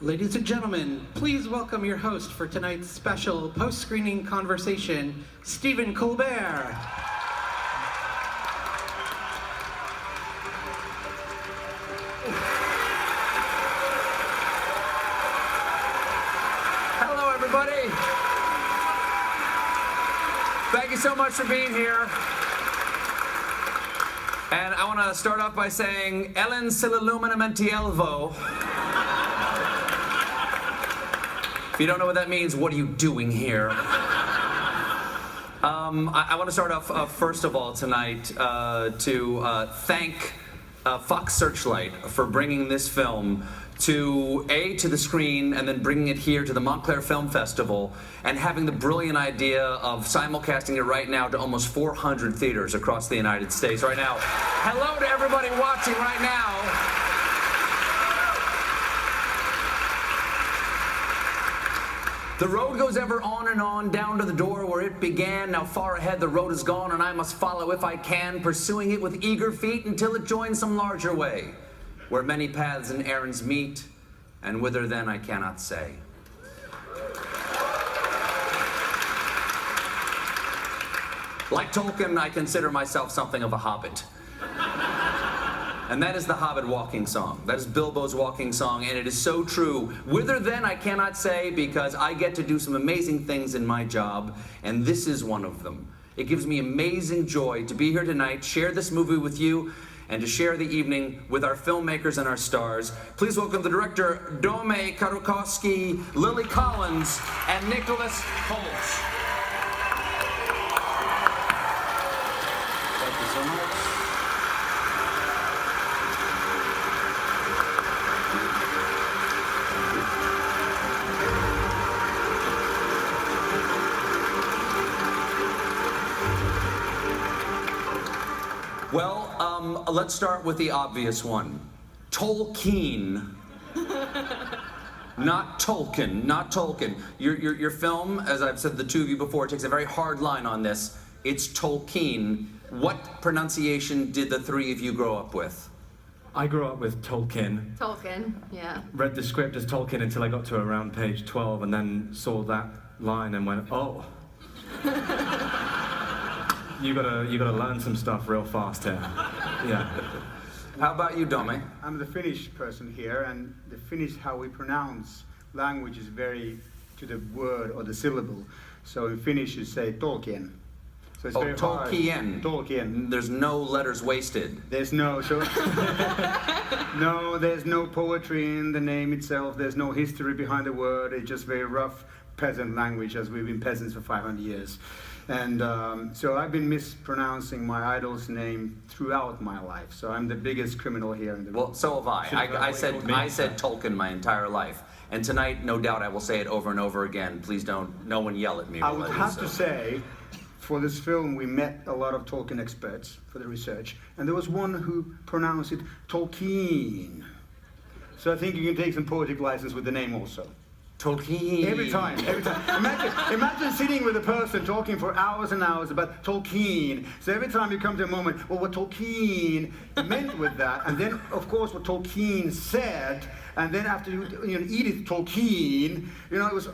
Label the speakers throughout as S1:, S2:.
S1: Ladies and gentlemen, please welcome your host for tonight's special post-screening conversation, Stephen Colbert.
S2: Hello, everybody. Thank you so much for being here. And I want to start off by saying, Ellen Silaluminamenti Elvo. If you don't know what that means, what are you doing here? I want to start off, first of all, tonight to thank Fox Searchlight for bringing this film to the screen and then bringing it here to the Montclair Film Festival and having the brilliant idea of simulcasting it right now to almost 400 theaters across the United States right now. Hello to everybody watching right now. The road goes ever on and on, down to the door where it began. Now far ahead the road is gone, and I must follow if I can, pursuing it with eager feet until it joins some larger way, where many paths and errands meet, and whither then I cannot say. Like Tolkien, I consider myself something of a hobbit. And that is the Hobbit walking song. That is Bilbo's walking song, and it is so true. Whither then I cannot say, because I get to do some amazing things in my job, and this is one of them. It gives me amazing joy to be here tonight, share this movie with you, and to share the evening with our filmmakers and our stars. Please welcome the director, Dome Karukowski, Lily Collins, and Nicholas Holtz. Thank you so much. Well, let's start with the obvious one. Tolkien. Not Tolkien, not Tolkien. Your film, as I've said to the two of you before, takes a very hard line on this. It's Tolkien. What pronunciation did the three of you grow up with?
S3: I grew up with Tolkien.
S4: Tolkien, yeah.
S3: Read the script as Tolkien until I got to around page 12 and then saw that line and went, oh. You gotta learn some stuff real fast here. Yeah.
S2: How about you, Dome?
S5: I'm the Finnish person here, and the Finnish, how we pronounce language is very to the word or the syllable. So in Finnish you say Tolkien. So it's very
S2: Tolkien.
S5: Hard. Tolkien.
S2: There's no letters wasted.
S5: There's no, so no, there's no poetry in the name itself. There's no history behind the word. It's just very rough peasant language, as we've been peasants for 500 years. And so I've been mispronouncing my idol's name throughout my life. So I'm the biggest criminal here in the room.
S2: Well, so have I. I said Tolkien my entire life. And tonight, no doubt, I will say it over and over again. Please no one yell at me.
S5: I would have to say, for this film, we met a lot of Tolkien experts for the research. And there was one who pronounced it Tolkien. So I think you can take some poetic license with the name also.
S2: Tolkien.
S5: Every time. Imagine sitting with a person talking for hours and hours about Tolkien. So every time you come to a moment, well, what Tolkien meant with that, and then, of course, what Tolkien said, and then after Edith Tolkien,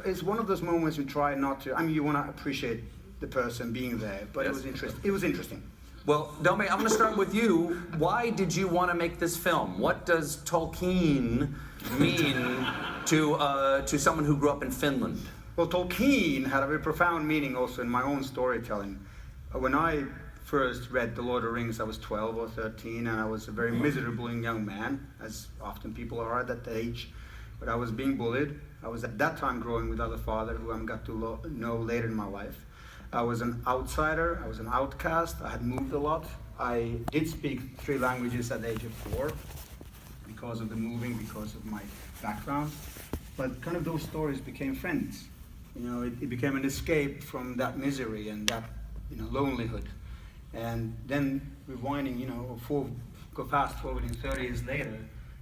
S5: it's one of those moments you try not to. I mean, you want to appreciate the person being there, but yes. It was interesting.
S2: Well, Dome, I'm going to start with you. Why did you want to make this film? What does Tolkien mean to someone who grew up in Finland?
S5: Well, Tolkien had a very profound meaning also in my own storytelling. When I first read The Lord of the Rings, I was 12 or 13, and I was a very miserable young man, as often people are at that age. But I was being bullied. I was at that time growing without a father, who I got to know later in my life. I was an outsider, I was an outcast, I had moved a lot. I did speak 3 languages at the age of 4 because of the moving, because of my background. But kind of those stories became friends. It became an escape from that misery and that lonelihood. And then rewinding, go fast forwarding 30 years later,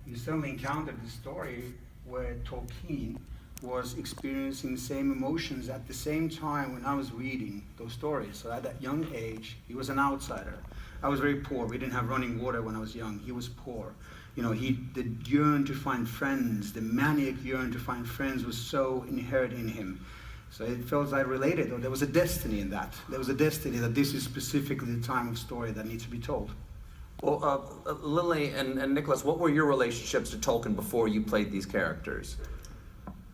S5: you suddenly encountered the story where Tolkien was experiencing the same emotions at the same time when I was reading those stories. So at that young age, he was an outsider. I was very poor. We didn't have running water when I was young. He was poor. you know, the yearn to find friends, the maniac yearn to find friends was so inherent in him. So it felt I related, or there was a destiny in that. There was a destiny that this is specifically the time of story that needs to be told.
S2: Well, Lily and Nicholas, what were your relationships to Tolkien before you played these characters?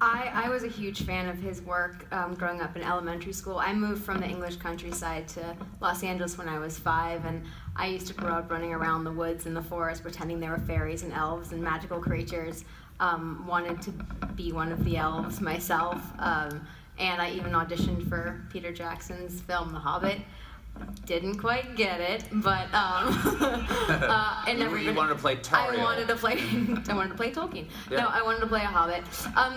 S4: I was a huge fan of his work growing up in elementary school. I moved from the English countryside to Los Angeles when I was 5, and I used to grow up running around the woods and the forest pretending there were fairies and elves and magical creatures. Wanted to be one of the elves myself, and I even auditioned for Peter Jackson's film The Hobbit. Didn't quite get it, but
S2: You wanted to play Tario.
S4: I wanted to play Tolkien.
S2: Yeah.
S4: No, I wanted to play a Hobbit.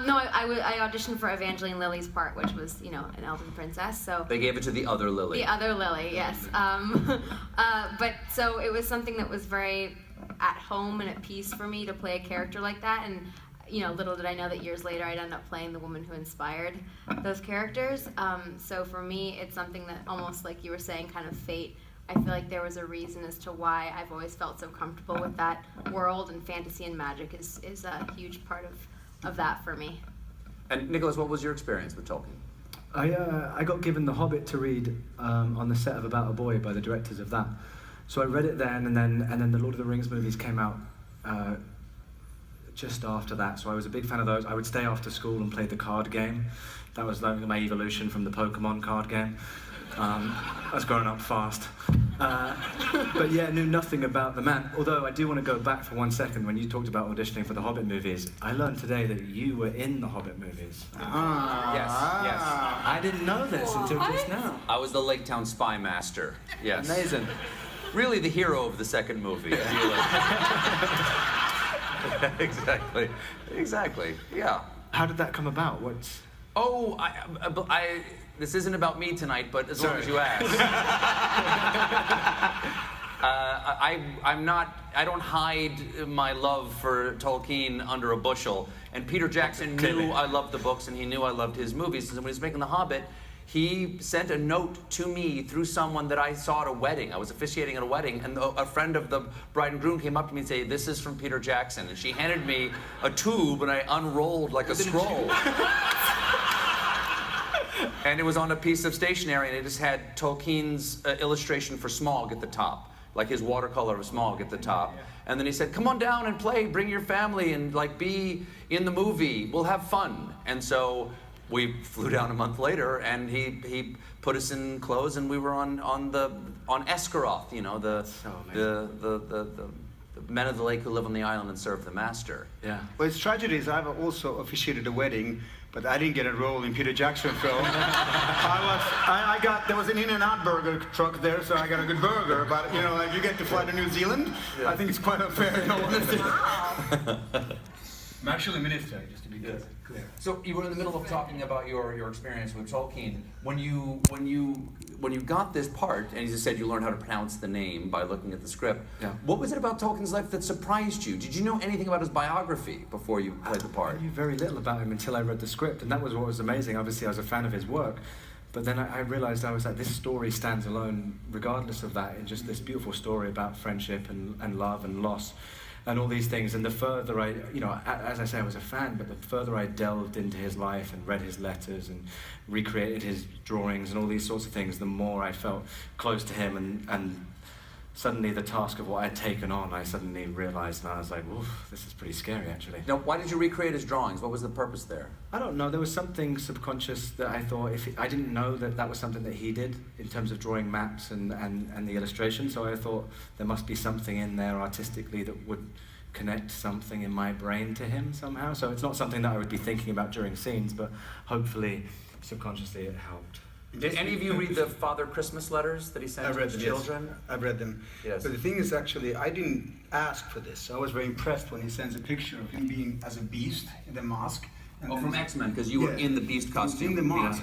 S4: No, I auditioned for Evangeline Lilly's part, which was, you know, an elven princess. So
S2: They gave it to the other Lily.
S4: the other Lily, yes. But so it was something that was very at home and at peace for me to play a character like that. And you know, little did I know that years later I'd end up playing the woman who inspired those characters. So for me, it's something that almost like you were saying, kind of fate. I feel like there was a reason as to why I've always felt so comfortable with that world, and fantasy and magic is a huge part of that for me.
S2: And Nicholas, what was your experience with Tolkien?
S3: I got given The Hobbit to read on the set of About a Boy by the directors of that. So I read it then, and then the Lord of the Rings movies came out just after that. So I was a big fan of those. I would stay after school and play the card game. That was like my evolution from the Pokemon card game. I was growing up fast. But yeah, knew nothing about the man. Although I do want to go back for 1 second when you talked about auditioning for the Hobbit movies. I learned today that you were in the Hobbit movies. Yes. I didn't know this until just now.
S2: I was the Lake Town Spy Master. Yes.
S3: Amazing.
S2: Really the hero of the second movie. Exactly. Yeah.
S3: How did that come about? What's...
S2: Oh, this isn't about me tonight, but as long as you ask. I don't hide my love for Tolkien under a bushel. And Peter Jackson knew I loved the books, and he knew I loved his movies. And when he was making The Hobbit, he sent a note to me through someone that I saw at a wedding. I was officiating at a wedding, and a friend of the bride and groom came up to me and said, "This is from Peter Jackson." And she handed me a tube, and I unrolled like a scroll. And it was on a piece of stationery, and it just had Tolkien's illustration for Smaug at the top, like his watercolor of Smaug at the top. And then he said, "Come on down and play, bring your family, and like be in the movie. We'll have fun." And so we flew down a month later, and he put us in clothes, and we were on Escaroth, you know, the men of the lake who live on the island and serve the master.
S3: Yeah.
S5: Well, it's tragedy is I've also officiated a wedding, but I didn't get a role in Peter Jackson film. There was an In-N-Out burger truck there, so I got a good burger. But you know, like you get to fly to New Zealand. Yeah. I think it's quite unfair, in all honesty.
S6: I'm actually a minister, just to be clear.
S2: So you were in the middle of talking about your experience with Tolkien. When you got this part, and you said you learned how to pronounce the name by looking at the script.
S3: Yeah.
S2: What was it about Tolkien's life that surprised you? Did you know anything about his biography before you played the part?
S3: I knew very little about him until I read the script, and that was what was amazing. Obviously, I was a fan of his work, but then I realized I was like, this story stands alone, regardless of that, in just this beautiful story about friendship and love and loss. And all these things, and the further I, you know, as I say, I was a fan, but the further I delved into his life and read his letters and recreated his drawings and all these sorts of things, the more I felt close to him, and suddenly the task of what I'd taken on, I suddenly realized, and I was like, oof, this is pretty scary, actually.
S2: Now, why did you recreate his drawings? What was the purpose there?
S3: I don't know, there was something subconscious that I thought, I didn't know that was something that he did in terms of drawing maps and the illustration, so I thought there must be something in there artistically that would connect something in my brain to him somehow. So it's not something that I would be thinking about during scenes, but hopefully subconsciously it helped.
S2: Did any of you read the Father Christmas letters that he sent to his children?
S5: Yes. I've read them.
S2: Yes.
S5: But the thing is, actually, I didn't ask for this. I was very impressed when he sends a picture of him being as a beast in the mask.
S2: Oh, from X-Men, because you were in the Beast costume.
S5: In the mask.